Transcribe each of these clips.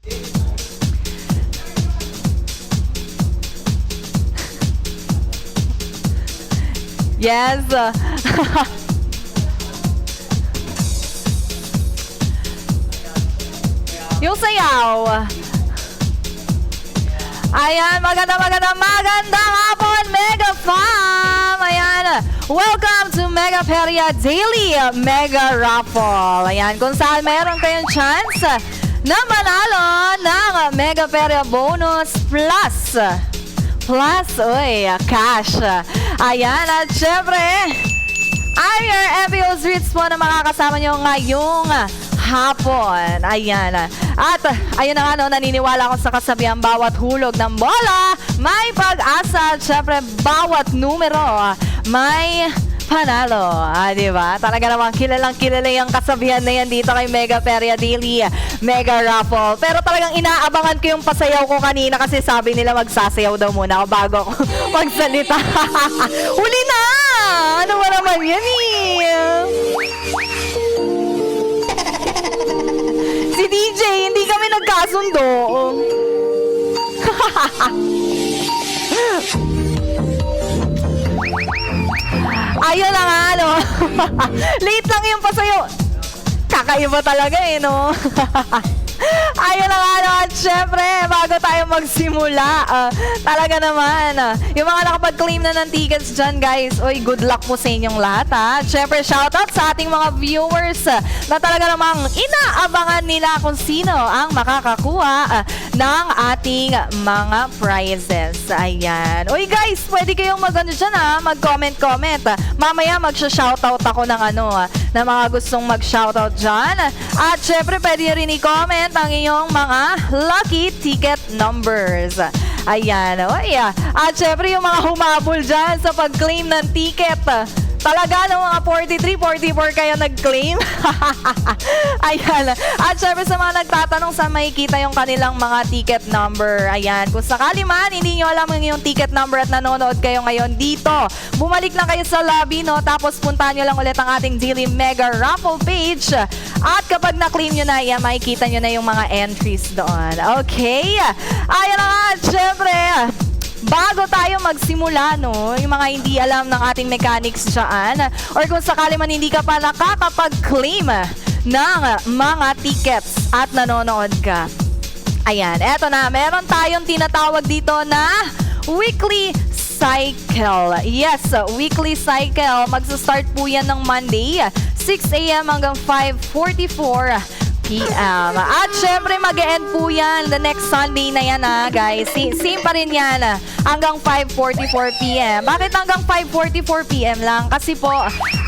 Yes. Yung sayaw. Ayan, magandang hapon, Mega Fam! Ayan, welcome to Mega Peria Daily Mega Raffle. Ayan, kung saan meron kayong chance na manalo ng Mega Peria Bonus Plus. Cash. Ayan, at syempre, I'm your MPO Streets po na makakasama nyo ngayong hapon. Ayan. At ayun na nga, no, naniniwala ako sa kasabihan, bawat hulog ng bola may pag-asa. At syempre, bawat numero may panalo. Diba? Talaga namang kilalang kilala yung kasabihan na yan dito kay Mega Peria Daily Mega Raffle. Pero talagang inaabangan ko yung pasayaw ko kanina kasi sabi nila magsasayaw daw muna ako bago ako magsalita. Huli na! Ano ba naman yan Si DJ, hindi kami nagkasundo. Ayun na nga, no? Late lang yung pasayo. Kakaiba talaga no? Ayun na nga, no? At syempre, bago tayo magsimula, talaga naman, yung mga nakapag-claim na ng tickets dyan, guys, oy, good luck po sa inyong lahat, At syempre, shoutout sa ating mga viewers na talaga namang inaabangan nila kung sino ang makakakuha ng ating mga prizes. Ayan. Uy, guys, pwede kayong mag-ano dyan, mag-comment. Mamaya magsha-shoutout ako ng na mga gustong mag-shoutout dyan. At syempre, pwede nyo rin i-comment ang inyong mga lucky ticket numbers. Ayan. Uy, at syempre, yung mga humabol dyan sa pag-claim ng ticket, talaga no, mga 43, 44 kayo nag-claim. Ayan. At syempre sa mga nagtatanong saan makikita yung kanilang mga ticket number. Ayan. Kung sakali man, hindi nyo alam yung ticket number at nanonood kayo ngayon dito, bumalik lang kayo sa lobby, no? Tapos puntahan nyo lang ulit ang ating Daily Mega Raffle page. At kapag na-claim nyo na, makikita nyo na yung mga entries doon. Okay? Ayan na nga. At syempre, bago tayo magsimula, no, yung mga hindi alam ng ating mechanics dyan, or kung sakali man hindi ka pa nakakapag-claim ng mga tickets at nanonood ka. Ayan, eto na, meron tayong tinatawag dito na weekly cycle. Yes, weekly cycle. Magsa-start po yan ng Monday, 6 a.m. hanggang 5:44 p.m. At syempre, mag-e-end po yan the next Sunday na yan, guys. Same pa rin yan, hanggang 5:44 p.m. Bakit hanggang 5:44 p.m. lang? Kasi po,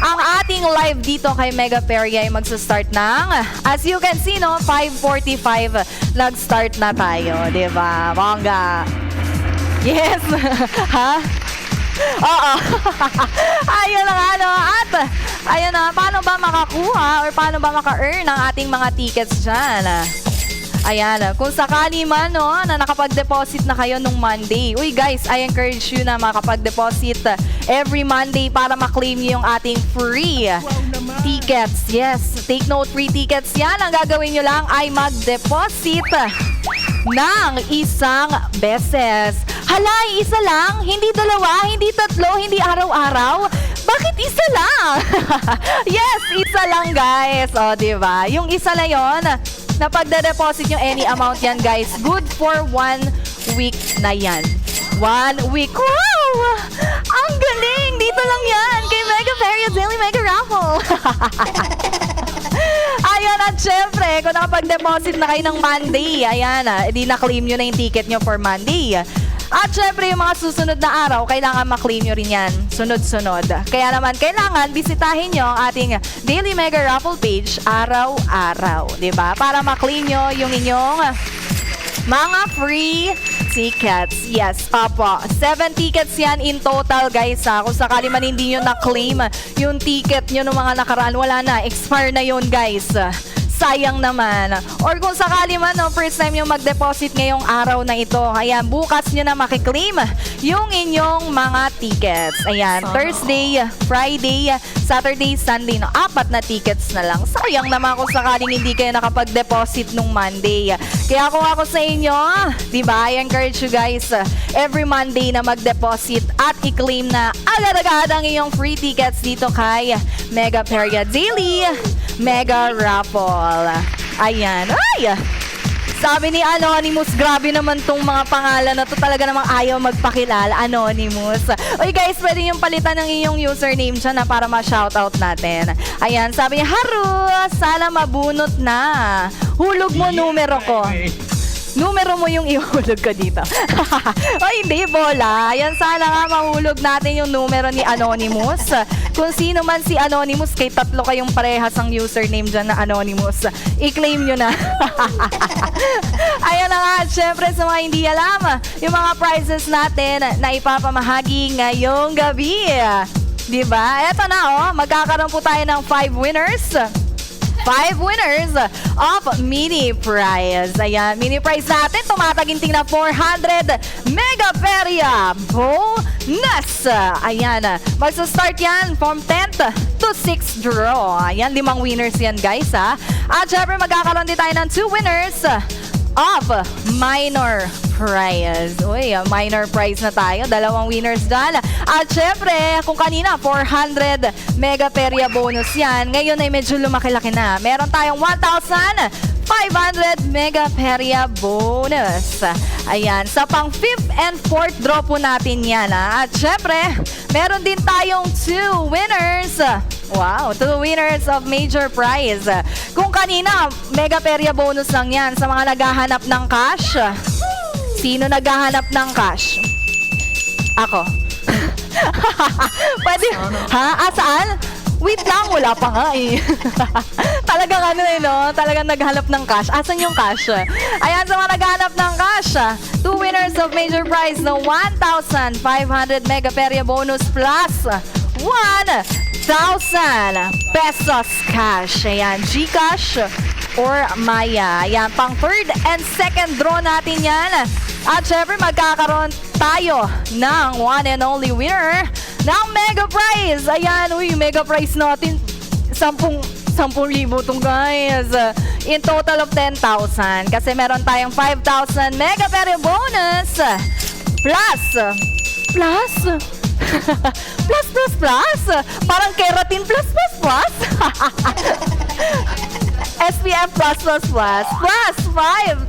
ang ating live dito kay Mega Peria ay magsa-start ng, as you can see, no, 5:45 nag-start na tayo, diba? Bongga. Yes! Ha? Oo. Ayun na nga, no? At, ayun na, paano ba makakuha or paano ba maka-earn ang ating mga tickets dyan? Ayan, kung sakali man, no, na nakapag-deposit na kayo nung Monday. Uy, guys, I encourage you na makapag-deposit every Monday para ma-claim nyo yung ating free tickets. Yes, take note, free tickets yan. Ang gagawin nyo lang ay mag-deposit ng isang beses. Hala, isa lang? Hindi dalawa? Hindi tatlo? Hindi araw-araw? Bakit isa lang? Yes, isa lang, guys. O, diba? Yung isa na yon, na pagde-deposit yung any amount yan, guys, good for 1 week na yan. 1 week. Wow! Ang galing! Dito lang yan kay Mega Peria Daily Mega Raffle. Ayan, at syempre, kung nakapag-deposit na kayo ng Monday, ayan, edi na-claim nyo na yung ticket nyo for Monday. At syempre, yung mga susunod na araw, kailangan ma-claim nyo rin yan. Sunod-sunod. Kaya naman, kailangan bisitahin nyo ang ating Daily Mega Raffle page araw-araw. Diba? Para ma-claim nyo yung inyong mga free tickets. Yes, opo. 7 tickets yan in total, guys. Kung sakali man hindi nyo na-claim yung ticket nyo ng mga nakaraan, wala na. Expire na yun, guys. sayang naman. Or kung sakali man, no, first time yung mag-deposit ngayong araw na ito, ayan, bukas nyo na makiklaim yung inyong mga tickets. Ayan, Thursday, Friday, Saturday, Sunday, no, 4 na tickets na lang. Sayang naman kung sakaling hindi kayo nakapag-deposit nung Monday. Kaya kung ako sa inyo, diba, I encourage you guys every Monday na mag-deposit at i-claim na agad-agad ang iyong free tickets dito kay Mega Peria Daily Mega Raffle. Ayan. Ay! Sabi ni Anonymous, grabe naman tong mga pangalan na to. Talaga namang ayaw magpakilala. Anonymous. Oy guys, pwede yung palitan ng iyong username dyan na para ma-shoutout natin. Ayan, sabi niya, Haru, sana mabunot na. Hulog mo numero ko. Numero mo yung ihulog ko dito. O hindi, bola. Yan, sana nga mahulog natin yung numero ni Anonymous. Kung sino man si Anonymous, kay tatlo kayong parehas ang username dyan na Anonymous. I-claim nyo na. Ayan na nga, syempre sa mga hindi alam, yung mga prizes natin na ipapamahagi ngayong gabi. Diba? Eto na, magkakaroon po tayo ng 5 winners. 5 winners of mini prize. Ayan, mini prize natin, tumataginting na 400 Mega Peria bonus. Ayan, magsa-start yan from 10th to 6th draw. Ayan, 5 winners yan guys ha. At syempre magkakaroon din tayo ng 2 winners of minor prize. Uy, minor prize na tayo. 2 winners dyan. At syempre, kung kanina 400 Mega Peria bonus yan, ngayon ay medyo lumaki-laki na. Meron tayong 1,500 Mega Peria bonus. Ayan, sa pang 5th and 4th draw po natin yan. At syempre, meron din tayong 2 winners. Wow, 2 winners of major prize. Kung kanina, Mega Peria bonus lang yan sa mga naghahanap ng cash. Sino naghahanap ng cash? Ako. Pwede. Ha? Saan? Wait lang, wala pa nga eh. Talagang ano eh, no? Talagang naghanap ng cash. Asan yung cash? Ayan, sa mga naghanap ng cash, 2 winners of major prize na 1,500 Mega Peria bonus plus 1,000 pesos cash. Ayan, GCash or Maya. Ayan, pang 3rd and 2nd draw natin yan. At syempre, magkakaroon tayo ng one and only winner ng Mega Prize. Ayan, uy, Mega Prize natin, 10,000 itong guys. In total of 10,000. Kasi meron tayong 5,000 Mega Peria bonus. Plus. Parang keratin plus. SPF plus 5,000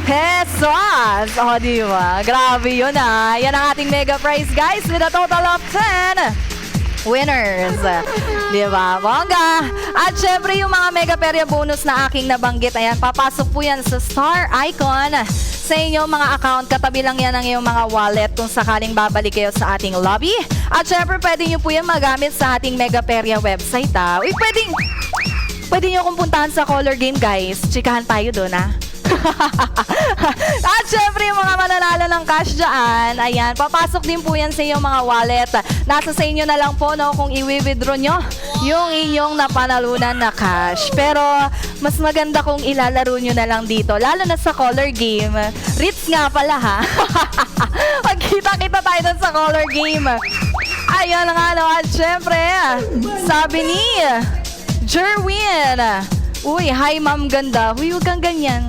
pesos. O, diba? Grabe yun ah. Yan ang ating mega prize guys with a total of 10 winners. Diba? Bongga. At syempre yung mga mega peria bonus na aking nabanggit, ayan, papasok po yan sa star icon sa inyong mga account. Katabi lang yan ang iyong mga wallet kung sakaling babalik kayo sa ating lobby. At syempre, pwede nyo po yan magamit sa ating Mega Peria website ha. Uy, pwede nyo kung puntahan sa color game guys. Chikahan tayo doon ha. At syempre yung mga mananalo ng cash dyan, ayan, papasok din po yan sa iyong mga wallet. Nasa sa inyo na lang po no, kung i-withdraw nyo yung inyong napanalunan na cash. Pero mas maganda kung ilalaro nyo na lang dito, lalo na sa color game. Ritz nga pala ha. Magkita-kita tayo dun sa color game. Ayun nga no, at syempre sabi ni Jerwin, uy, hi ma'am ganda. Uy, huwag kang ganyan.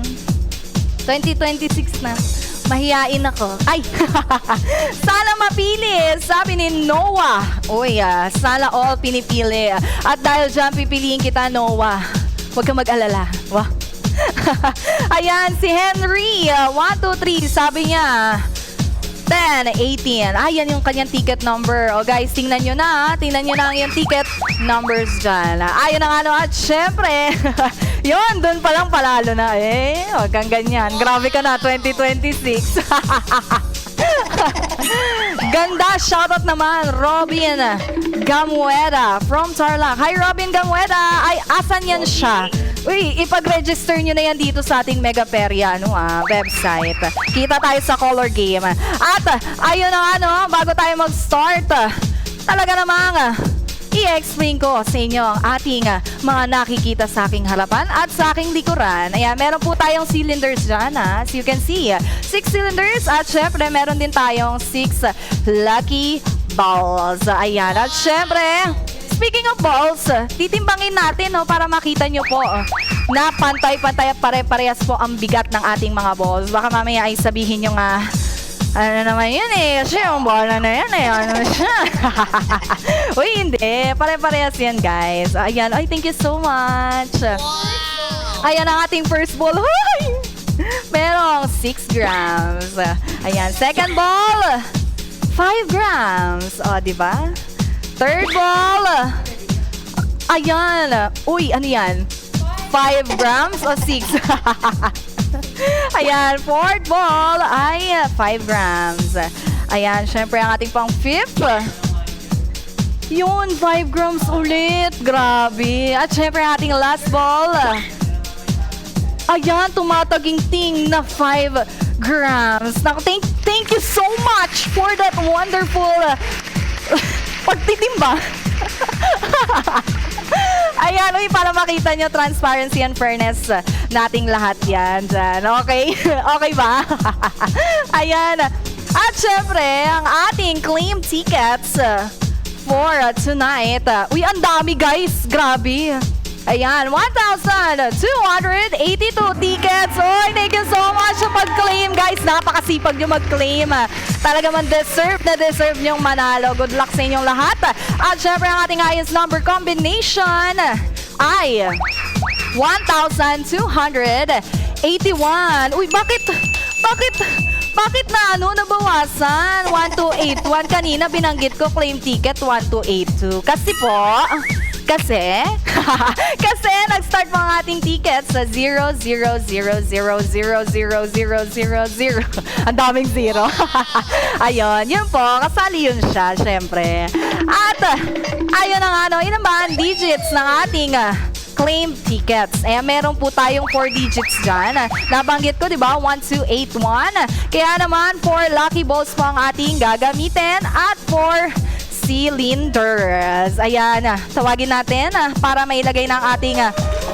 2026 na. Mahiyain ako. Ay! Sana mapili. Sabi ni Noah. Uy, sana all pinipili. At dahil dyan, pipiliin kita, Noah. Huwag kang mag-alala. Wah. Ayan, si Henry. 1, 2, 3. Sabi niya, 10, 18. Ayan yung kanyang ticket number. O guys, tingnan nyo na. Tingnan nyo na ang yung ticket numbers dyan. Ayan ang ano. At syempre, yun, dun palang palalo na. Huwag kang ganyan. Grabe ka na, 2026. Ganda, shoutout naman, Robin Gamueda from Tarlac. Hi, Robin Gamueda. Ay, asan yan siya? Uy, ipag-register nyo na yan dito sa ating Mega Peria website. Kita tayo sa color game. At ayun na bago tayo mag-start, talaga namang i-explain ko sa inyo ang ating mga nakikita sa aking harapan at sa aking likuran. Ayan, meron po tayong cylinders dyan, ha. As you can see, 6 cylinders at syempre meron din tayong 6 lucky balls. Ayan, at syempre, speaking of balls, titimbangin natin, no, para makita nyo po na pantay-pantay at pare-parehas po ang bigat ng ating mga balls. Baka mamaya ay sabihin nyo nga, ano naman yun eh, kasi yung bola na yan eh, ano siya. Uy, hindi, pare-parehas yan, guys. Ayan, ay, thank you so much. Ayan ang ating first ball. Hoy! Merong 6 grams. Ayan, second ball, 5 grams. O, diba? Third ball. Ayan. Uy, ano yan? 5 grams o 6? Ayan, fourth ball ay 5 grams. Ayan, syempre ang ating pang fifth. Yun, 5 grams ulit. Grabe. At syempre ang ating last ball. Ayan, tumataginting na 5 grams. Naku, thank you so much for that wonderful pagtitimba. Ayan, uy, para makita nyo transparency and fairness nating lahat yan dyan. Okay? Okay ba? Ayan. At syempre, ang ating claim tickets for tonight. Uy, ang dami, guys. Grabe. Ayan, 1,282 tickets. Oy, thank you so much sa pag-claim, guys. Napakasipag nyo mag-claim. Talaga man deserve nyong manalo. Good luck sa inyong lahat. At syempre, ang ating highest number combination ay 1,281. Uy, bakit na nabawasan? 1,281. Kanina binanggit ko claim ticket 1,282. Kasi nag-start mga ating tickets sa 0,0,0,0,0,0,0,0,0. Ang daming zero. Ayun, yun po. Kasali yun siya, syempre. At, ayun na nga, yun naman, digits ng ating claim tickets. Meron po tayong 4 digits dyan. Nabanggit ko, di ba? 1,281. Kaya naman, 4 lucky balls po ang ating gagamitin at 4 cylinders. Ayan, tawagin natin para mailagay ng ating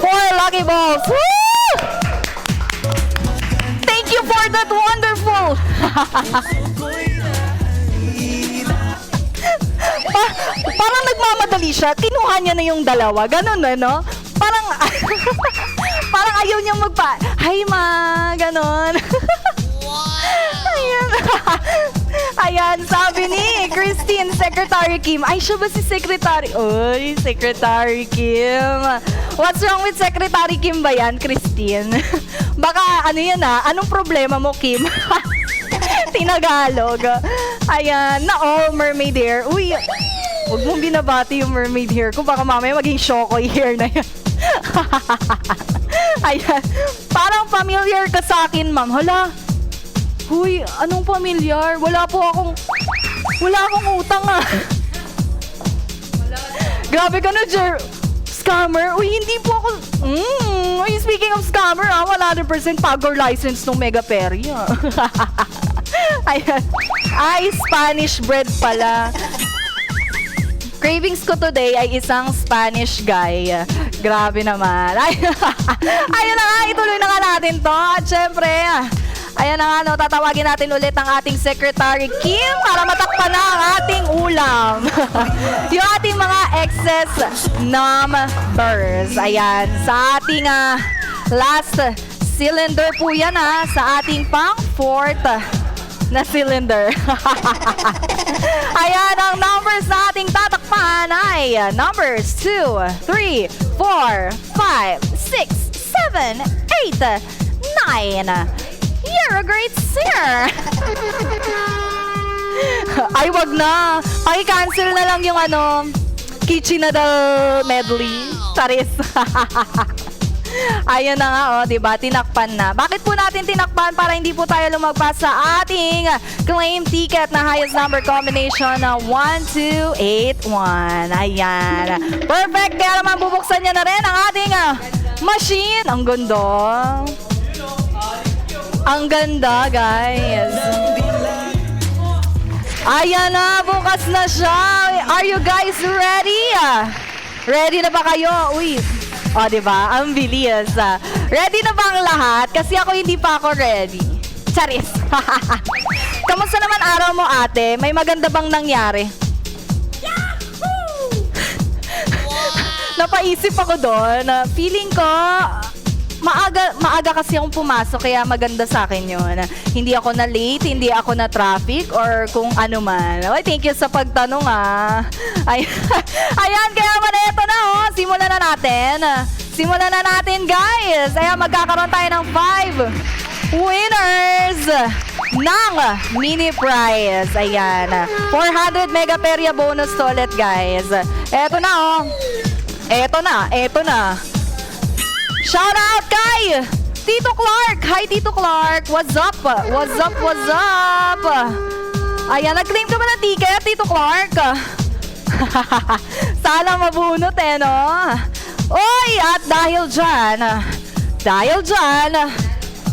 4 lucky balls. Woo! Thank you for that wonderful. Parang nagmamadali siya. Kinuha niya na yung dalawa. Ganun na, no? Parang ayaw niyang hi ma, ganon. Ayan. Ayan, sabi ni Christine, Secretary Kim. Ay, siya ba si Secretary? Uy, Secretary Kim. What's wrong with Secretary Kim ba yan, Christine? Baka, anong problema mo, Kim? Tinagalog. Ayan, all mermaid hair. Uy, huwag mong binabati yung mermaid hair ko. Baka mamaya maging shokoy hair na yan. Ayan, parang familiar ka sa akin, ma'am. Hala, huy, anong familiar? Wala akong utang Grabe ka na, scammer. Uy, hindi po ako, uy, speaking of scammer, 100% pagor license ng Mega Perry, Ayan, ay, Spanish bread pala. Cravings ko today ay isang Spanish guy. Grabe naman. Ayun na nga, ituloy na nga natin to. At syempre, ayan na nga, tatawagin natin ulit ang ating Secretary Kim para matakpan na ang ating ulam. Yung ating mga excess numbers. Ayan, sa ating last cylinder po yan sa ating pang 4th na cylinder. Ayan, ang numbers na ating tatakpan ay numbers 2, 3, 4, 5, 6, 7, 8, 9. You're a great singer! Ay, wag na. Paki-cancel na lang yung Kitchenadal medley. Charis. Ayun na nga, diba? Tinakpan na. Bakit po natin tinakpan? Para hindi po tayo lumagpas sa ating claim ticket na highest number combination na 1,281. Ayan. Perfect. Kaya naman bubuksan niya na rin ang ating machine. Ang ganda. Ang ganda, guys. Ayan na, bukas na siya. Are you guys ready? Ready na ba kayo? Uy. O, diba? Ang bilis. Ready na ba ang lahat? Kasi ako hindi pa ako ready. Charis. Kamusta naman araw mo, ate? May maganda bang nangyari? Napaisip ako doon. Feeling ko, maaga kasi akong pumasok, kaya maganda sa akin yun. Hindi ako na late, hindi ako na traffic, or kung ano man. Oy, thank you sa pagtanong, Ayan, kaya man ito na, simulan na natin. Simulan na natin, guys. Ayan, magkakaroon tayo ng 5 winners ng mini prize. Ayan. 400 mega perya bonus to ulit, guys. Eto na, Eto na. Shout out kay Tito Clark. Hi, Tito Clark. What's up? Ayan, nag-claim ka ba ng ticket, Tito Clark? Sana mabunot no? Oy, at dahil dyan,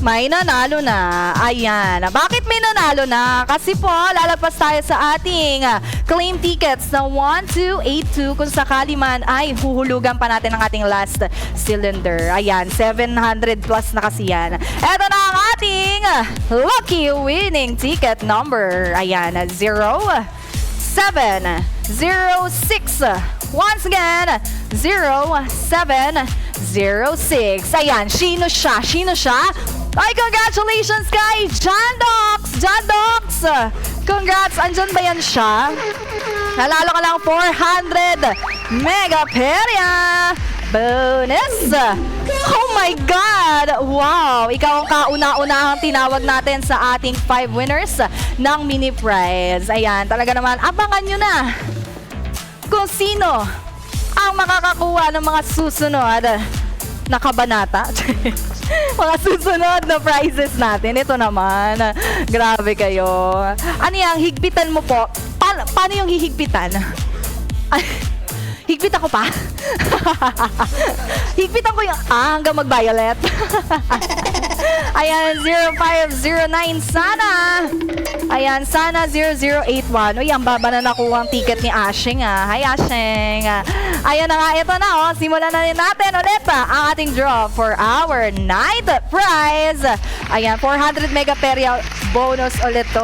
may nanalo na. Ayan. Bakit may nanalo na? Kasi po, lalagpas tayo sa ating claim tickets na 1282. Kung sakali man ay huhulugan pa natin ang ating last cylinder. Ayan, 700 plus na kasi yan. Ito na ang ating lucky winning ticket number. Ayan, 0706. Once again, 0706. Ayan, sino siya? Ay, congratulations kay John Docs! Congrats! Andyan ba yan siya? Nalalo ka lang 400 mega perya bonus! Oh my God! Wow! Ikaw ang kauna-unahang tinawag natin sa ating 5 winners ng mini prize. Ayan, talaga naman, abangan nyo na kung sino ang makakakuha ng mga susunod na kabanata. Mga susunod na prizes natin. Ito naman. Grabe kayo. Ano yung higpitan mo po? Paano yung hihigpitan? Higpit ako pa? Higpitan ko yung hanggang mag-violet. Ayan, 0509 sana. Ayan, sana 0081. Uy, ang baba na nakuha ang ticket ni Ashing. Hi, Ashing. Ayan na nga, ito na. Simulan na rin natin ulit ang ating draw for our night prize. Ayan, 400 mega perya bonus ulit to.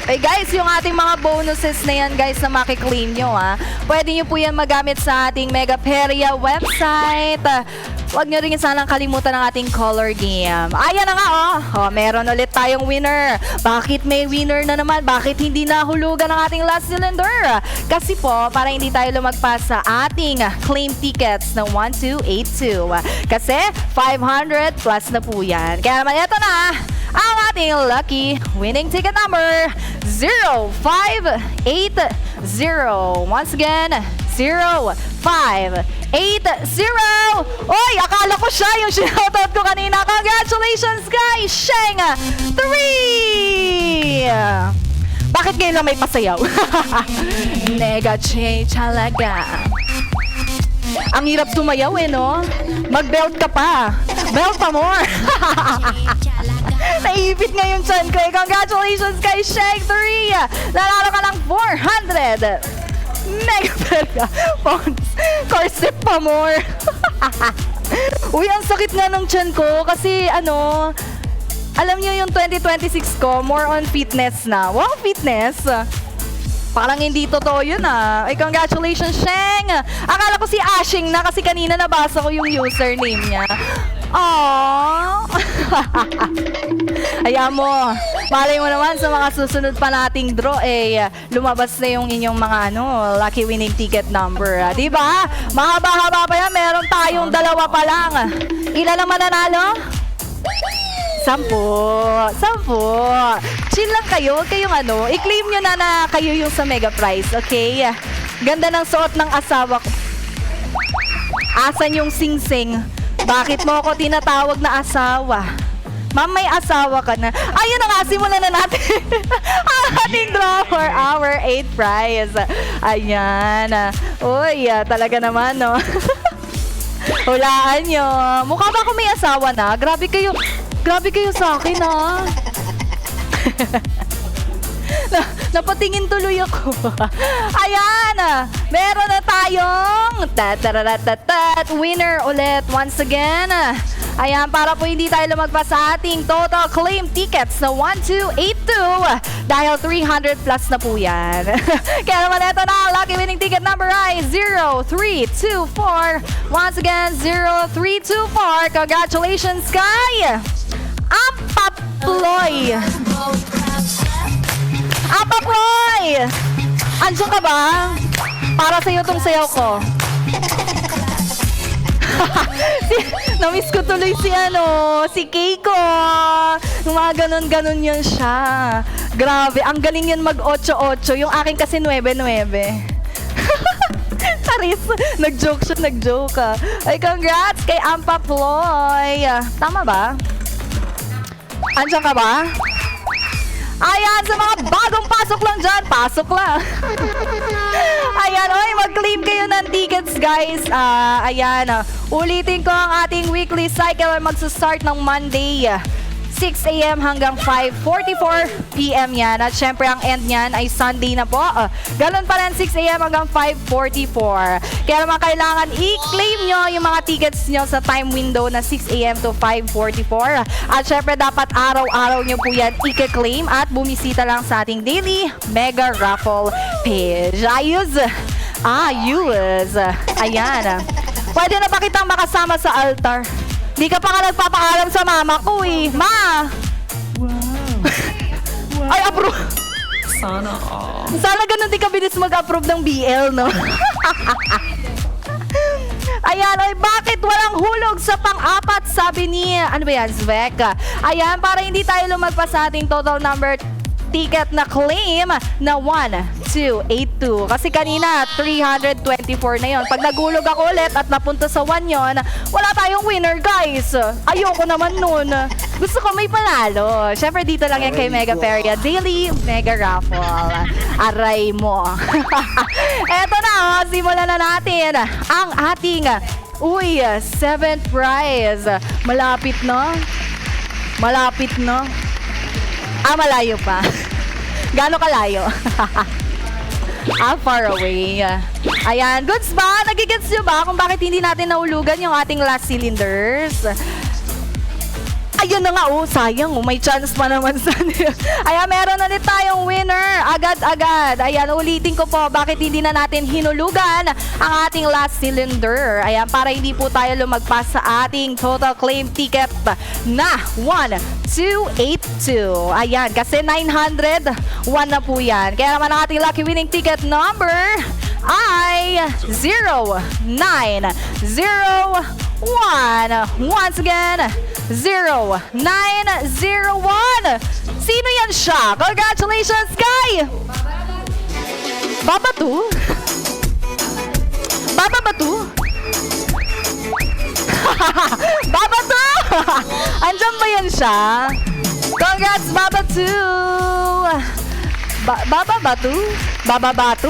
Hey guys, yung ating mga bonuses na yan guys na makiklaim nyo pwede nyo po yan magamit sa ating Mega Perya website. Huwag nyo rin sanang kalimutan ang ating color game. Ayan na nga meron ulit tayong winner. Bakit may winner na naman? Bakit hindi nahulugan ang ating last cylinder? Kasi po, para hindi tayo lumagpas sa ating claim tickets ng 1282. Kasi 500 plus na po yan. Kaya naman ito na ang ating lucky winning ticket number 0580. Once again, 0580. Oy, akala ko siya yung shoutout ko kanina. Congratulations guys, Sheng 3. Bakit ngayon lang may pasayaw? Nega change talaga. Ang hirap tumayaw no? Mag-belt ka pa. Belt pa more. Naipit nga yung chan ko. Congratulations kay Shake 3. Lalaro ka lang 400 mega perya pounds. Corset pa more. Uy, ang sakit nga ng chan ko kasi alam nyo yung 2026 ko, more on fitness na. Wow, fitness! Parang hindi totoo yun Ay, congratulations, Sheng! Akala ko si Ashing na kasi kanina nabasa ko yung username niya. Aww! Ayan mo, malay mo naman sa mga susunod pa nating draw lumabas na yung inyong mga lucky winning ticket number. Diba? Mahaba-haba pa yan, meron tayong 2 pa lang. Ilan ang mananalo? 10. Chill lang kayo. Kayong i-claim nyo na kayo yung sa mega prize, okay? Ganda ng suot ng asawa ko. Asan yung sing-sing? Bakit mo ako tinatawag na asawa? Ma'am, may asawa ka na. Ayun na nga, simulan na natin ang ating draw for our 8th prize. Ayan. Uy, talaga naman, no? Hulaan nyo. Mukha ba ako may asawa na? Grabe kayo sa akin, Napatingin tuloy ako. Ayan, meron na tayong winner ulit once again. Ayan, para po hindi tayo lumagpas sa ating total claim tickets na 1282 dahil 300 plus na po yan. Kaya naman ito na, lucky winning ticket number ay 0324. Once again, 0324. Congratulations kay Ampaploy! Ampaploy! Andiyan ka ba? Para sa'yo tong sayaw ko. Namiss ko tuloy si Keiko. Mga ganon-ganon yan siya. Grabe, ang galing yan mag 8-8. Yung akin kasi 9-9. Charis, nag-joke. Ay, congrats kay Ampaploy. Tama ba? Andiyan ka ba? Ayan, sa mga bagong pasok lang dyan, pasok lang. Ayan, oy, mag-claim kayo ng tickets, guys. Ayan, ulitin ko ang ating weekly cycle ay magsa-start ng Monday. 6 a.m. hanggang 5:44 p.m. yan. At syempre, ang end niyan ay Sunday na po. Ganun pa rin, 6 a.m. hanggang 5:44. Kaya naman kailangan i-claim nyo yung mga tickets nyo sa time window na 6 a.m. to 5:44. At syempre, dapat araw-araw nyo po yan i-claim at bumisita lang sa ating daily mega raffle page. Ayos! Ayan. Pwede na ba kitang makasama sa altar? Di ka pa nga nagpapaalam sa mama ko eh. Ma! Wow. Ay, approve! Sana ganun di ka bilis mag-approve ng BL, no? Ayan, ay bakit walang hulog sa pang-apat? Sabi ni, ano ba yan, Zvek? Ayan, para hindi tayo lumagpas sa ating total number ticket na claim na 1282. Kasi kanina, 324 na yon. Pag nagulog ako ulit at napunta sa 1 yon, wala tayong winner, guys. Ayoko naman nun. Gusto ko may panalo. Syempre, dito lang yan kay Mega Feria. Daily Mega Raffle. Aray mo. Eto na, simulan na natin ang ating 7th prize. Malapit na. Malayo pa. Gaano kalayo? Far away. Ayan, goods ba? Nagigets nyo ba kung bakit hindi natin naulugan yung ating last cylinders? Ayun na nga, sayang, may chance pa naman sa Ayan, meron ulit tayong winner. Agad-agad. Ayan, ulitin ko po, bakit hindi na natin hinulugan ang ating last cylinder. Ayan, para hindi po tayo lumagpas sa ating total claim ticket na 1282. Ayan, kasi 901 na po yan. Kaya naman ang ating lucky winning ticket number ay 0901. Once again, 0901. Sino yan siya? Congratulations, kay Babatu? Babatu? Babatu! Andiyan ba yan siya? Congrats, Babatu! Bababatu? Bababatu?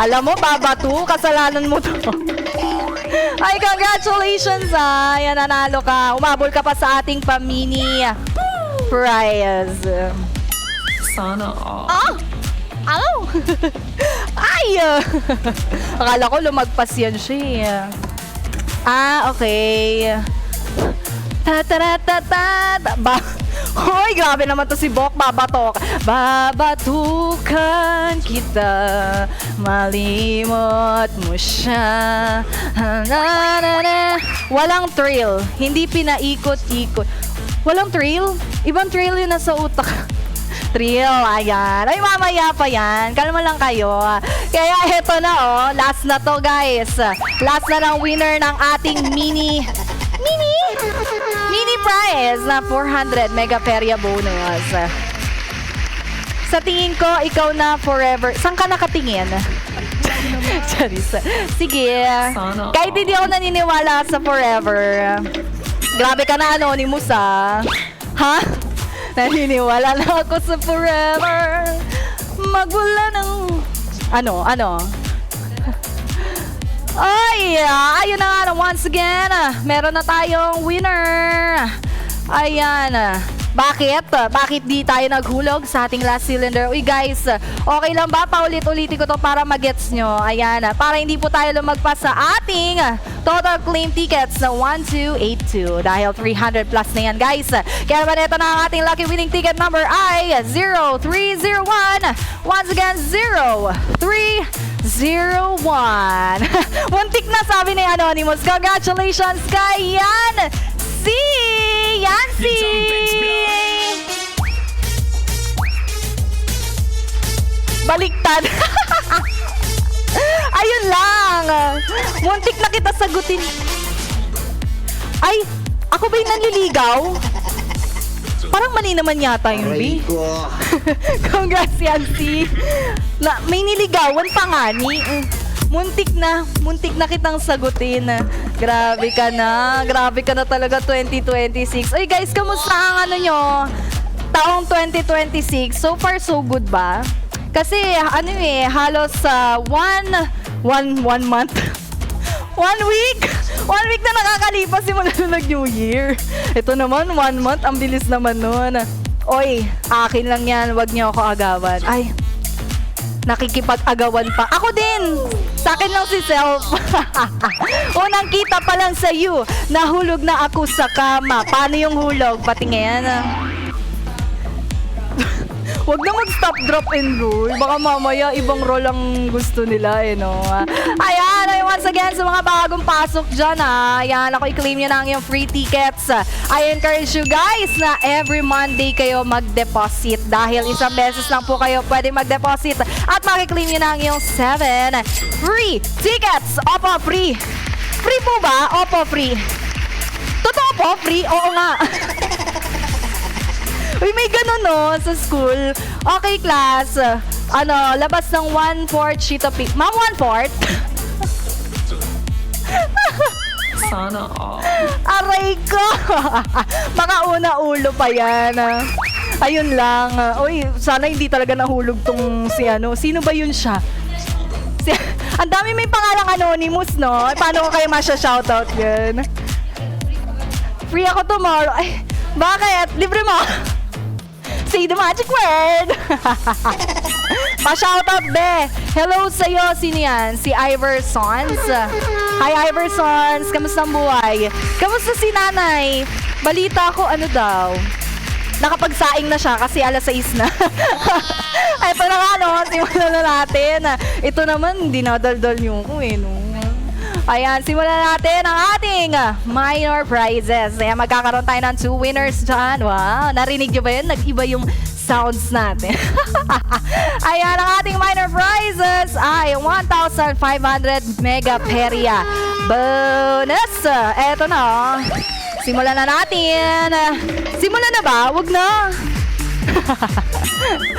Alam mo, Babatu, kasalanan mo to. Ay, congratulations, Yan, nanalo ka. Umabol ka pa sa ating pamini prize. Sana all. Ay! Akala ko lumagpas yan siya. Okay. Hoy, grabe naman to si Bok. Babatukan kita, malimot mo siya. Walang trail. Hindi pinaikot-ikot. Walang trail? Ibang trail yun nasa utak. Trail, ayan. Ay, mamaya pa yan. Kalma lang kayo. Kaya eto na, last na to, guys. Last na ng winner ng ating mini prize na 400 Mega Feria bonus. Sa tingin ko, ikaw na forever. Saan ka nakatingin? Charis. Sige. Kahit hindi ako naniniwala sa forever. Grabe ka na, Anonymous, Ha? Naniniwala na ako sa forever. Magwala ng... Ano? Ay, ayun na nga, once again, meron na tayong winner. Ayan. Bakit? Bakit di tayo naghulog sa ating last cylinder? Uy guys, okay lang ba? Paulit-ulitin ko to para magets nyo. Ayan, para hindi po tayo lumagpas sa ating total claim tickets na 1282. Dahil 300 plus na yan guys. Kaya naman ito na ang ating lucky winning ticket number ay 0301. Once again, 0301. Muntik na sabi ni Anonymous. Congratulations kay Yancy! Baliktad. Ayun lang. Muntik na kita sagutin. Ay, ako ba'y nanliligaw? Parang mali naman yata yun, B. Congrats, Yancy. May niligawan pa nga ni. Muntik na kitang sagutin. Grabe ka na talaga 2026. Oy guys, kamusta ang ano nyo? Taong 2026, so far so good ba? Kasi halos one month. 1 week na nakakalipas simula na nag-New Year. Ito naman, 1 month, ang bilis naman nun. Oy, akin lang yan, wag niyo ako agawan. Ay, nakikipag-agawan pa. Ako din! Sa akin lang si Self. Unang kita pa lang sa you, nahulog na ako sa kama. Paano yung hulog? Patingin. Huwag na mag-stop, drop, and roll. Baka mamaya ibang roll ang gusto nila, no? Ayan, once again, sa mga bagong pasok dyan, ayan, ako i-claim nyo na ang yung free tickets. I encourage you guys na every Monday kayo mag-deposit dahil isang beses lang po kayo pwede mag-deposit at makiklaim nyo na ang yung 7 free tickets. Opo, free. Free po ba? Opo, free. Totoo po, free? Oo nga. Uy, may ganun no, sa school. Okay, class. Labas ng 1/4 sheet of paper. Ma'am, 1/4? Sana all. Aray ko! Makauna ulo pa yan. Ayun lang. Uy, sana hindi talaga nahulog tong si ano. Sino ba yun siya? Ang dami may pangalang Anonymous, no? Paano ko kayo masya-shoutout yun? Free ako tomorrow. Ay, bakit? Libre mo? Say the magic word! Pa-shoutout, be! Hello sa'yo, sino yan? Si Iversons. Hi, Iversons! Kamusta ang buhay? Kamusta si nanay? Balita ko, ano daw? Nakapagsaing na siya kasi alas 6 na. Ay, ito na nga, no? Simulan na natin. Ito naman, dinadaldal niyo ko, no? Ayan, simulan natin ang ating minor prizes. Ayan, magkakaroon tayo ng 2 winners dyan. Wow, narinig nyo ba yun? Nag-iba yung sounds natin. Ayan, ang ating minor prizes ay 1,500 megaperia bonus. Eto na, oh. Simulan na natin. Simulan na ba? Wag na.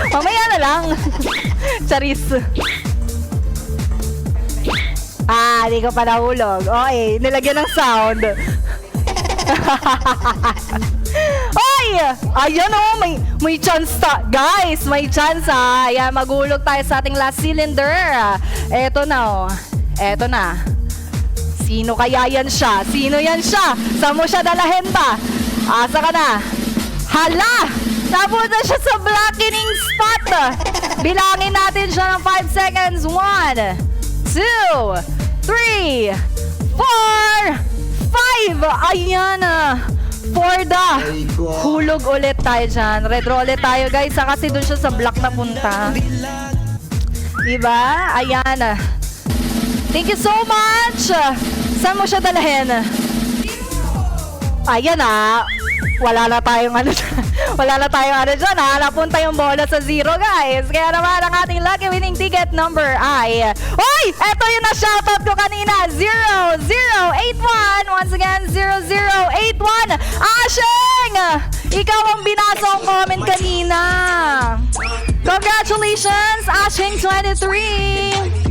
Mamaya na lang. Charis. Di ko pa nahulog. Okay, nilagyan ng sound. Oy! Ayan o, may chance guys, may chance Ayan, maghulog tayo sa ating last cylinder. Eto na Eto na. Sino kaya yan siya? Sino yan siya? Saan mo siya dalahin ba? Asa ka na? Hala! Napunta siya sa blackening spot. Bilangin natin siya ng 5 seconds. 1, 2, 3, 4, 5. Ayan for the hulog ulit tayo dyan. Red roll ulit tayo guys. Kasi dun siya sa black na punta. Diba? Ayan. Thank you so much. Saan mo siya dalahin? Ayan wala na tayong dyan Napunta yung bola sa 0 guys. Kaya naman ang ating lucky winning ticket number ay eto yung na-shoutout ko kanina 0081. Once again 0081. Asheng! Ikaw ang binasa ang comment kanina. Congratulations Asheng 23.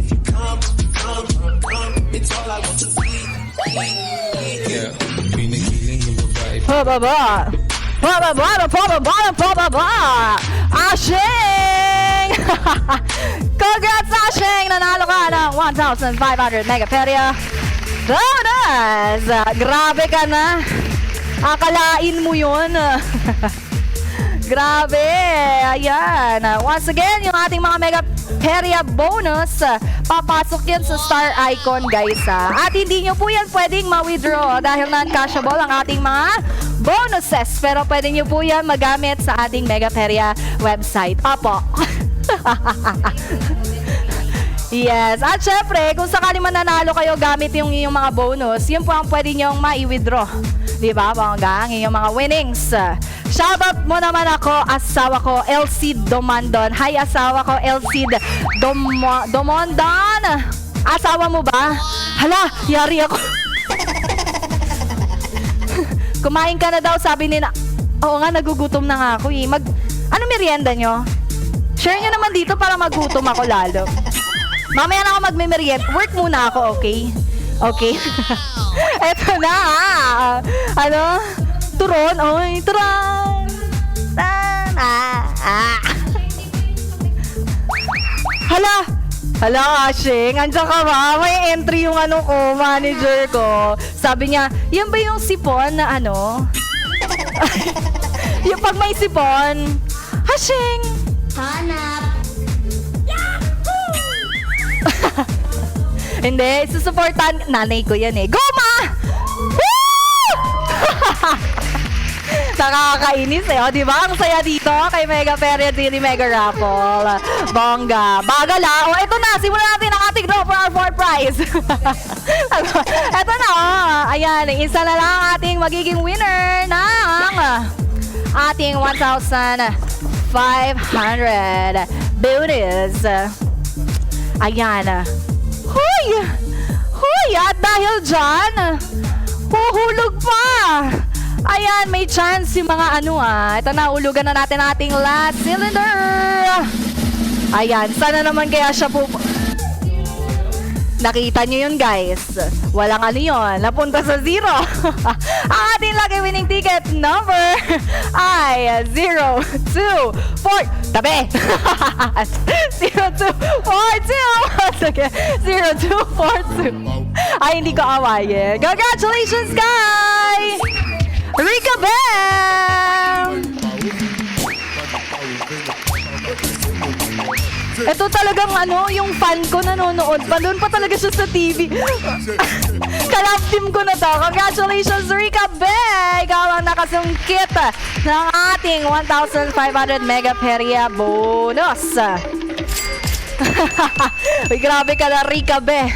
Asheng! Congrats, Asheng! Nanalo ka ng 1,500 megaperia bonus. Grabe ka na. Akalain mo yun. Grabe. Ayan. Once again, yung ating mga megaperia bonus, papasok yan sa star icon, guys. At hindi nyo po yan pwedeng ma-withdraw dahil non-cashable ang ating mga bonuses. Pero pwede nyo po yan magamit sa ating megaperia website. Opo. Yes. At syempre, kung sakali mananalo kayo gamit yung iyong mga bonus, yun po ang pwede nyong ma-withdraw. Diba, bangga? Ang iyong mga winnings. Shoutout mo naman ako, asawa ko, Elsie Domondon. Hi, asawa ko, Elsie Domondon. Asawa mo ba? Hala, yari ako. Kumain ka na daw, sabi ni na. Oo nga, nagugutom na nga ako eh. Ano merienda nyo? Share nyo naman dito para magutom ako lalo. Mamaya na ako magme-merienda. Work muna ako, okay? Okay. Eto na Ano? Turon? Oy, turon! Hala! Hala, Ashing, andyan ka ba? May entry yung ano ko, manager ko. Sabi niya, yan ba yung sipon na ano? Yung pag may sipon, Ashing! Hanap! Hindi, susuportan. Nanay ko yan eh. Goma! Woo! Nakakainis eh. O, diba? Ang saya dito kay Mega Feria Daily Mega Raffle. Bongga. Bagala. O, eto na. Simulan natin ang ating draw for our fourth prize. Eto na. Ayan. Isa na lang ang ating magiging winner ng ating 1,500 bonus. Ayan. Huy! Huy! At dahil dyan, huhulog pa! Ayan, may chance yung mga ano Ito na, ulugan na natin ating last cylinder! Ayan, sana naman kaya siya po... Nakita nyo yun, guys. Walang ano yun. Napunta sa zero. Ang ating lucky winning ticket number ay 0242. Tabi! 0242. Sige, 0242. Ay, hindi ko awayin. Congratulations, guys! Rika Bam! Ito talagang ano, yung fan ko nanonood pa. Doon pa talaga siya sa TV. Kalab team ko na to. Congratulations, Rika Bay! Ikaw ang nakasungkit ng ating 1,500 megaperia bonus. Uy, grabe ka na, Rika Bay.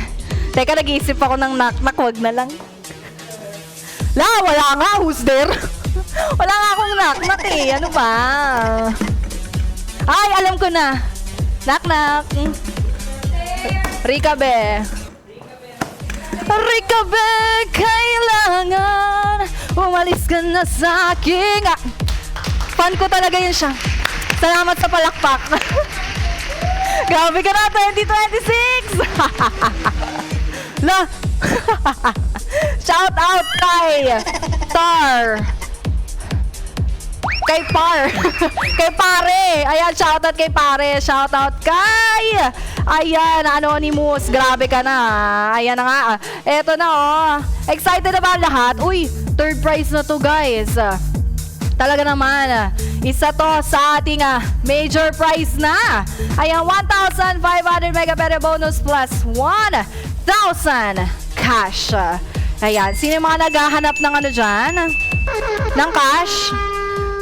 Teka, nag-iisip ako ng knock-knock. Wag na lang. Wala nga. Who's there? Wala nga akong knock-knock eh. Ano ba? Ay, alam ko na. Knock-knock. Rika Be. Rika Be, kailangan umalis ka na sa akin. Fan ko talaga yun siya. Salamat sa palakpak. Grabe ka na, 2026! La! Shout out kay Tar. Kay Par. Kay Pare. Ayan, shoutout kay Pare. Shoutout kay... Ayan, Anonymous. Grabe ka na. Ayan na nga. Eto na, Excited na ba ang lahat? Uy, third prize na to, guys. Talaga naman. Isa to sa ating major prize na. Ayan, 1,500 megaperia bonus plus 1,000 cash. Ayan, sino yung mga naghahanap ng ano dyan? Ng cash?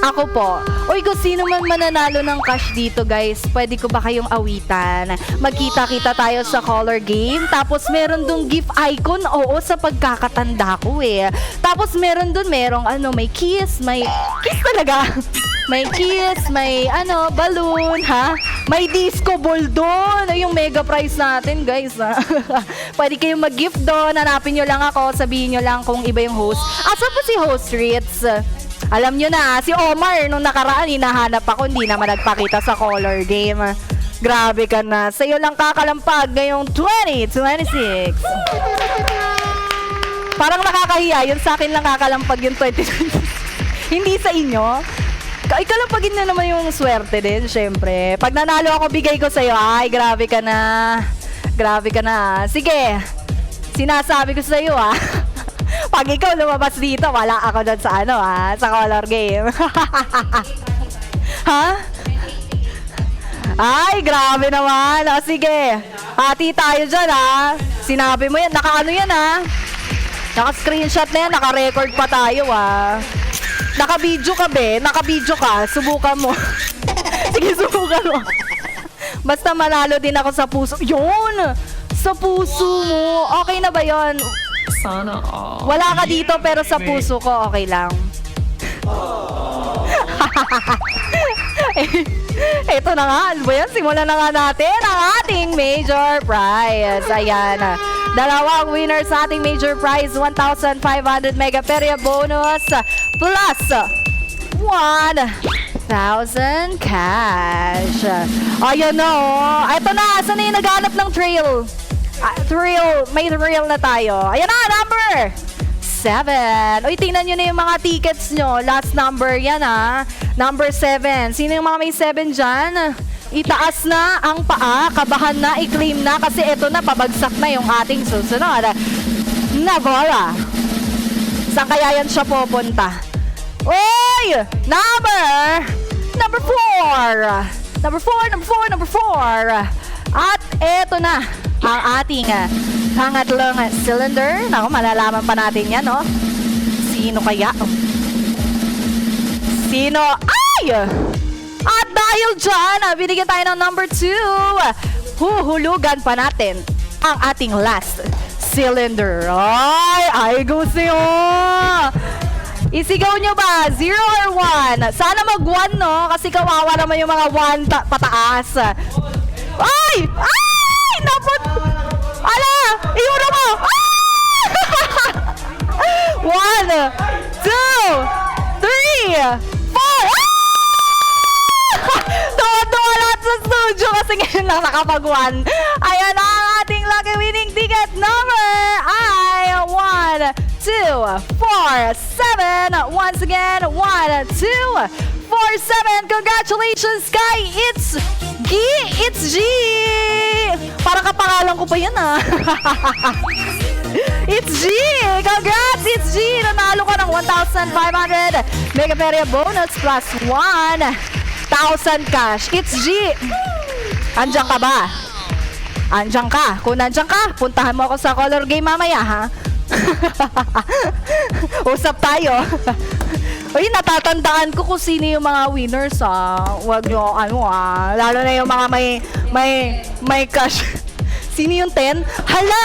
Ako po. Uy, kung sino man mananalo ng cash dito, guys, pwede ko ba kayong awitan? Magkita-kita tayo sa color game. Tapos meron dong gift icon. Oo, sa pagkakatanda ko eh. Tapos meron dun, merong ano, may kiss. May kiss talaga. May kiss, may ano, balloon, ha? May disco ball doon. Yung mega prize natin, guys, ha? Pwede kayong mag-gift doon. Hanapin nyo lang ako. Sabihin nyo lang kung iba yung host. Asa po si Host Ritz? Alam nyo na, si Omar, nung nakaraan, hinahanap ako, hindi naman nagpakita sa color game. Grabe ka na. Sa'yo lang kakalampag ngayong 2026. Parang nakakahiya, yun sa akin lang kakalampag yung 2026. Hindi sa inyo. Ikalampagin na naman yung swerte din, syempre. Pag nanalo ako, bigay ko sa'yo. Ay, grabe ka na. Grabe ka na. Sige, sinasabi ko sa iyo pag ikaw lumabas dito, wala ako doon sa sa color game. Ha? Ay, grabe naman. O, sige. Hati tayo dyan, Sinabi mo yan. Naka-ano yan, Naka-screenshot na yan. Naka-record pa tayo, Naka-video ka, be. Naka-video ka. Subukan mo. Sige, subukan mo. Basta manalo din ako sa puso. Yun! Sa puso mo. Okay na ba yun? Sana all. Wala ka dito, pero sa puso ko, okay lang. Ito na nga, ano ba yan? Simulan na nga natin ang ating major prize. Ayan. Dalawang winner sa ating major prize, 1,500 mega perya bonus plus 1,000 cash. Ayan na, Ito na, saan na yung naghanap ng trail? May trail na tayo. Ayan na, number 7. Uy, tingnan nyo na yung mga tickets nyo. Last number yan, Number 7. Sino yung mga may 7 dyan? Itaas na ang paa, kabahan na, i-claim na, kasi ito na, pabagsak na yung ating susunod na bola. Saan kaya yan siya pupunta? Uy! Number 4. Number 4. At eto na ang ating pangatlong cylinder. Naku, malalaman pa natin yan, Sino kaya? Sino? Ay! At dahil dyan, binigyan tayo ng number 2. Huhulugan pa natin ang ating last cylinder. Ay, gusto nyo! Isigaw nyo ba? 0 or 1? Sana mag-1, Kasi kawawa naman yung mga 1 pataas. Ay! Ay! Napot! Ala! Iuro mo! 1, 2, 3, 4! Tuwa-tuwa lahat sa studio kasi ngayon lang nakapag-1. Ayan na ang ating lucky winning ticket number ay 1, 2, 4, 7. Once again, 1, 2, 4, 7. Congratulations, Sky! It's G! Para kapangalan ko pa yan, It's G! Congrats! It's G! Nanalo ka ng 1,500 mega perya bonus plus 1,000 cash. It's G! Andiyan ka ba? Andiyan ka. Kung nandiyan ka, puntahan mo ako sa color game mamaya, Usap tayo. Uy, natatandaan ko kung sino yung mga winners, Huwag nyo, lalo na yung mga may cash. Sino yung 10? Hala!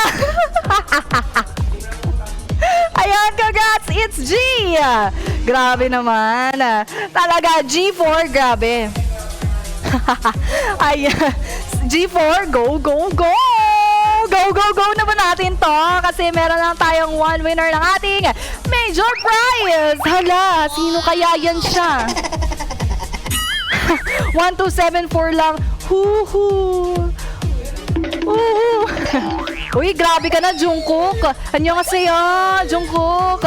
Ayan, congrats! It's G! Grabe naman. Talaga, G4, grabe. Ayan. G4, go, go, go! Go, go, go naman natin to kasi meron lang tayong 1 winner ng ating major prize. Hala, sino kaya yan siya? 1274 lang. Huhu. Uy, grabe ka na, Jungkook. Annyeonghaseyo, Jungkook.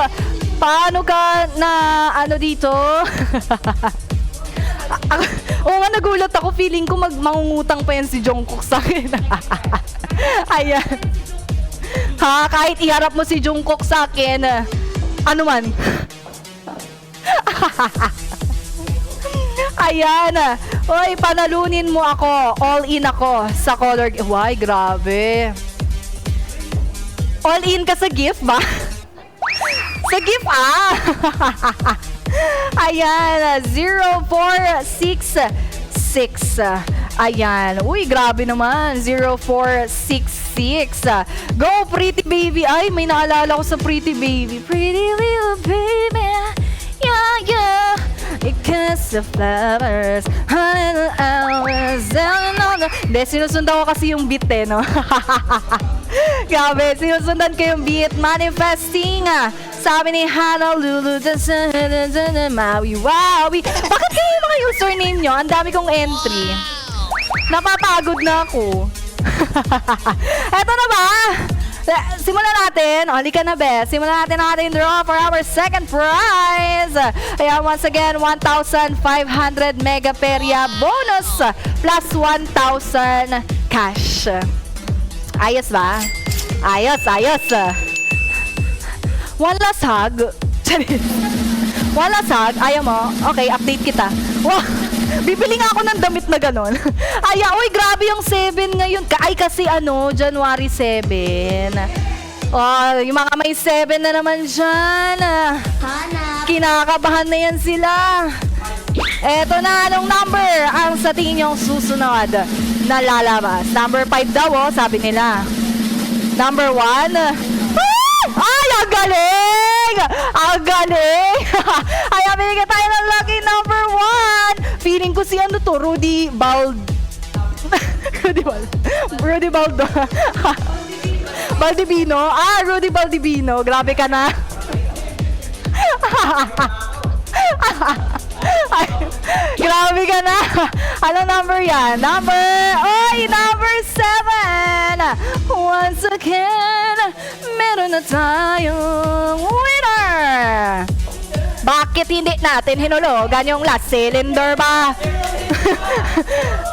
Paano ka na dito? Oo nga, nagulat ako. Feeling ko mangungutang pa yan si Jungkook sa akin. Ayan. Kahit iharap mo si Jungkook sa akin, ano man. Ayan. Uy, panalunin mo ako. All in ako sa color. Why, grabe. All in ka sa gift ba? Sa gift, Ayan, 0466. Ayan. Uy, grabe naman. 0466. Go, Pretty Baby. Ay, may naalala ko sa Pretty Baby. Pretty little baby. Yeah, yeah. Because of flowers. Hours. Hindi, sinusundan ko kasi yung beat, no? Grabe, sinusundan ko yung beat. Manifesting. Sabi ni Hannah Lulu, Maui Wawi. Bakit kayo yung mga username nyo? Ang dami kong entry. Napapagod na ako. Eto na ba? Simulan natin. O, halika na, be. Simulan natin ang ating draw for our second prize. Ayan, once again, 1,500 mega perya bonus plus 1,000 cash. Ayos ba? Ayos, ayos. One last hug. Charis. One last hug. Ayaw mo? Okay, update kita. Wow. Bibili nga ako ng damit na ganon. Ay, uy, grabe yung 7 ngayon. Ay, kasi January 7. Oh, yung mga may 7 na naman dyan. Kinakabahan na yan sila. Eto na, anong number ang sa tingin yung susunod na lalabas? Number 5 daw, sabi nila. Number 1. Ay, ang galing! Ang galing! Ay, binigyan tayo ng lucky number 1. Feeling ko si Rudy Rudy Baldo. Baldivino? Rudy Baldivino. Grabe ka na. Ay, grabe ka na. Ano number yan? Number 7. Once again, meron na tayong winner. Bakit hindi natin hinulugan yung last cylinder ba?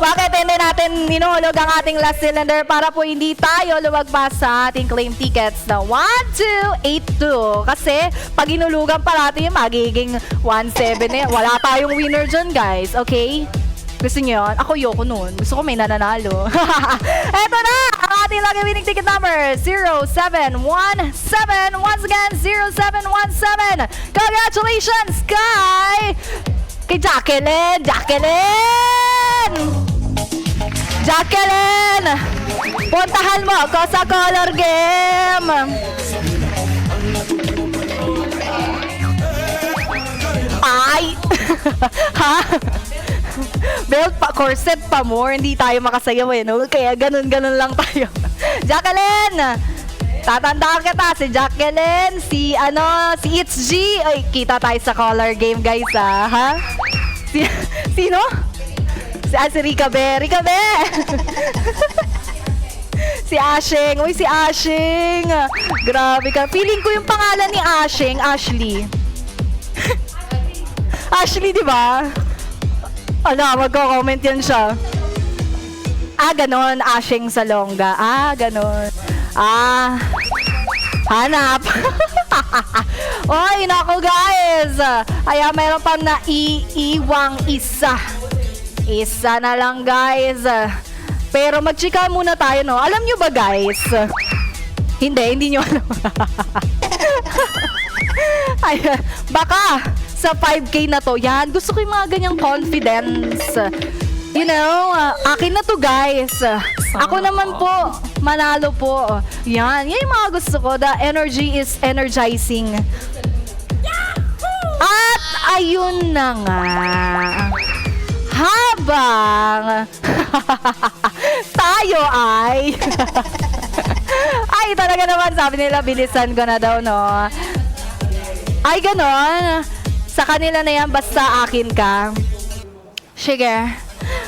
Bakit hindi natin hinulog ang ating last cylinder para po hindi tayo luwagpas sa ating claim tickets na 1282? Kasi pag hinulugan pa natin yung magiging 17 na yan. Wala tayong winner dyan, guys. Okay? Gusto niyo yun? Ako yoko nun. Gusto ko may nananalo. Eto na! Ang ating lucky winning ticket number, 0717. Once again, 0717. Congratulations, kay Jacqueline! Jacqueline! Puntahan mo ako sa color game! Ay! Ha? Belt pa, corset pa more, hindi tayo makasayaw no? Kaya ganun lang tayo. Jacqueline! Tatandaan kita, si Jacqueline, si It's G. Ay, kita tayo sa color game, guys, ha? Sino? Si Rica Be. Si Ashing. Uy, si Ashing. Grabe ka. Feeling ko yung pangalan ni Ashing, Ashley. Ashley, di ba? Magko-comment yan siya. Ganon. Ashing Salonga. Ganon. Hanap. Oy, nako guys. Ay, mayroon pang naiiwang isa. Isa na lang, guys. Pero magchika muna tayo, no? Alam nyo ba, guys? Hindi nyo alam. Ay, baka sa 5K na to, yan. Gusto ko yung mga ganyang confidence. You know, akin na to, guys. Ako naman po, manalo po. Yan yung mga gusto ko. The energy is energizing. At ayun na nga. Habang tayo ay talaga naman, sabi nila, bilisan ko na daw, no? Ay, ganon. Sa kanila na yan, basta akin ka. Sige.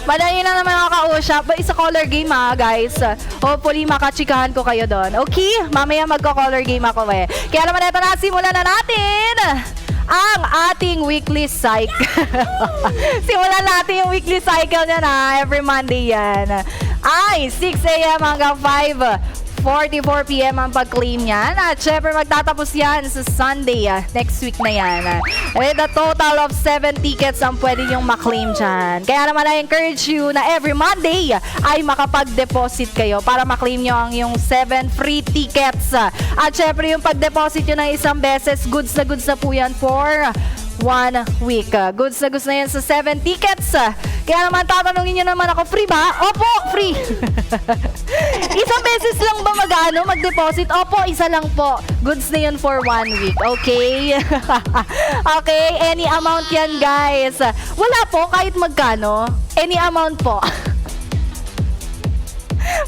Madali na naman ako kausap. Isa color game, guys. Hopefully, makachikahan ko kayo doon. Okay? Mamaya magko-color game ako, Kaya naman ito na, simulan na natin ang ating weekly cycle. Simulan natin yung weekly cycle niya na. Every Monday yan. Ay, 6 a.m. hanggang 5:44 p.m. ang pag-claim yan. At syempre magtatapos yan sa Sunday, next week na yan. With a total of 7 tickets ang pwede nyong maklaim dyan. Kaya naman I encourage you na every Monday ay makapag-deposit kayo para maklaim nyo ang yung 7 free tickets. At syempre yung pag-deposit nyo ng isang beses, goods na po yan for 1 week. Goods na yan sa 7 tickets. Kaya naman tatanungin nyo naman ako, free ba? Opo, free. Isang beses lang ba mag-deposit? Opo, isa lang po. Goods na yun for 1 week. Okay? Okay, any amount yan, guys. Wala po, kahit magkano. Any amount po.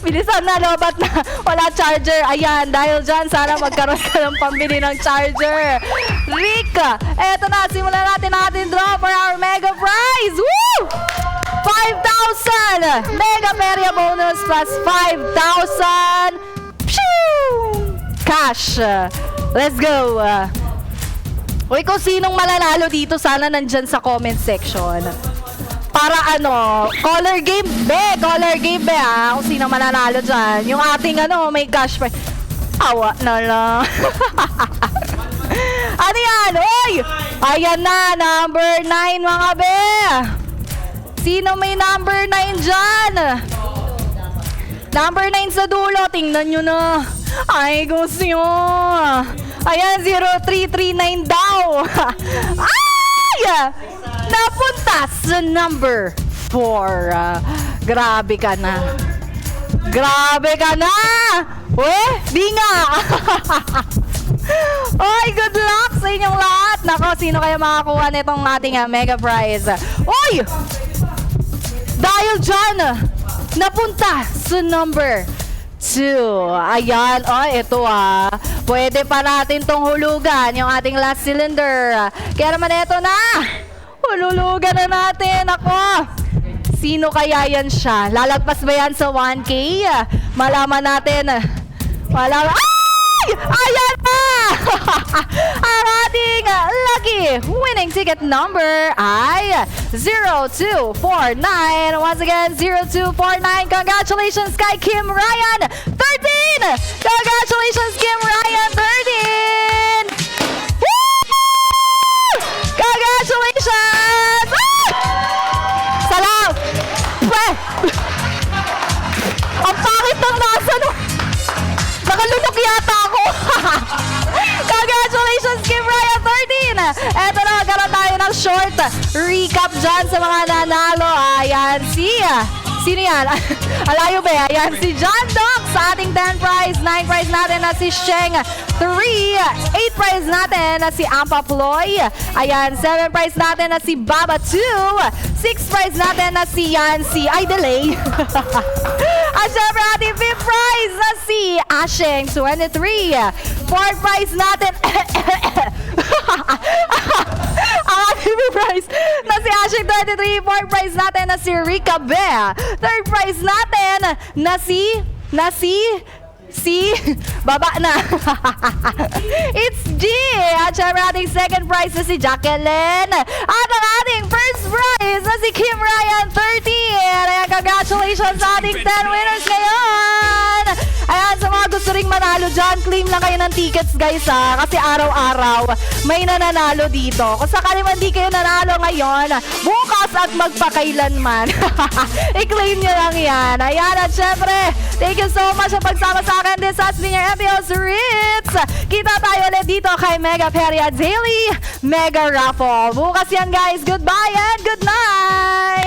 Bilisan na, lobat na. Wala charger. Ayan, dahil dyan, sana magkaroon ka ng pambili ng charger. Rick, eto na, simulan natin ating draw for our mega prize. Woo! 5,000! Mega Peria bonus plus 5,000 cash. Let's go. Uy, kung sinong malalalo dito, sana nandyan sa comment section. Para ano, color game be, kung sino mananalo dyan. Yung ating ano, may cash prize. Awa na lang. Ano yan? Uy! Ayan na, number 9 mga be. Sino may number 9 dyan? Number 9 sa dulo, tingnan nyo na. Ay, gusto nyo. Ayan, 0339 daw. Ay! Napunta sa number 4. Grabe ka na. Grabe ka na! Di nga! Oy, good luck sa inyong lahat! Nako, sino kaya makakuha nitong ating mega prize? Oy! Dahil dyan, napunta sa number 2. Ayan, ito pwede pa natin tong hulugan, yung ating last cylinder. Kaya naman ito na! Hululugan na natin, ako! Sino kaya yan siya? Lalagpas ba yan sa 1K? Malaman natin. Ay! Ayan na! Ang ating lucky winning ticket number ay 0249. Once again, 0249. Congratulations kay Kim Ryan 13! Congratulations Kim Ryan 13! Woo! Congratulations! Salam! Ang pangit ng nasa no! Nakalunok yata ako! Congratulations, Kim Ryan 13! Eto na, magkaroon tayo ng short recap dyan sa mga nanalo. Ayan, sino yan? Alayo ba? Ayan, si John Doc sa ating 10 prize. 9 prize natin na si Sheng 3. 8 prize natin na si Ampa Ploy. Ayan, 7 prize natin na si Baba 2. 6 prize natin na si Yancy. Ay, delay. At syempre ating 5th prize na si Asheng 23. 4th prize natin ang ating 5th prize na si Asheng 23. 4th prize natin na si Rika Bea. 3rd prize natin na si baba na. It's G. At syempre ating 2nd prize na si Jacqueline. At ang ating 1st prize na si Kim Ryan 13. Ayan, congratulations sa ating 10 winners ngayon. Ayan, sa mga gusto ring manalo dyan, claim lang kayo ng tickets guys kasi araw-araw may nananalo dito. Kung sakali man di kayo nanalo ngayon, bukas at magpakailanman, i-claim nyo lang yan. Ayan, at syempre, thank you so much sa pagsama sa akin. This has been your MPO's Ritz. Kita tayo ulit dito kay Mega Peria Daily Mega Raffle. Bukas yan guys. Goodbye and good night!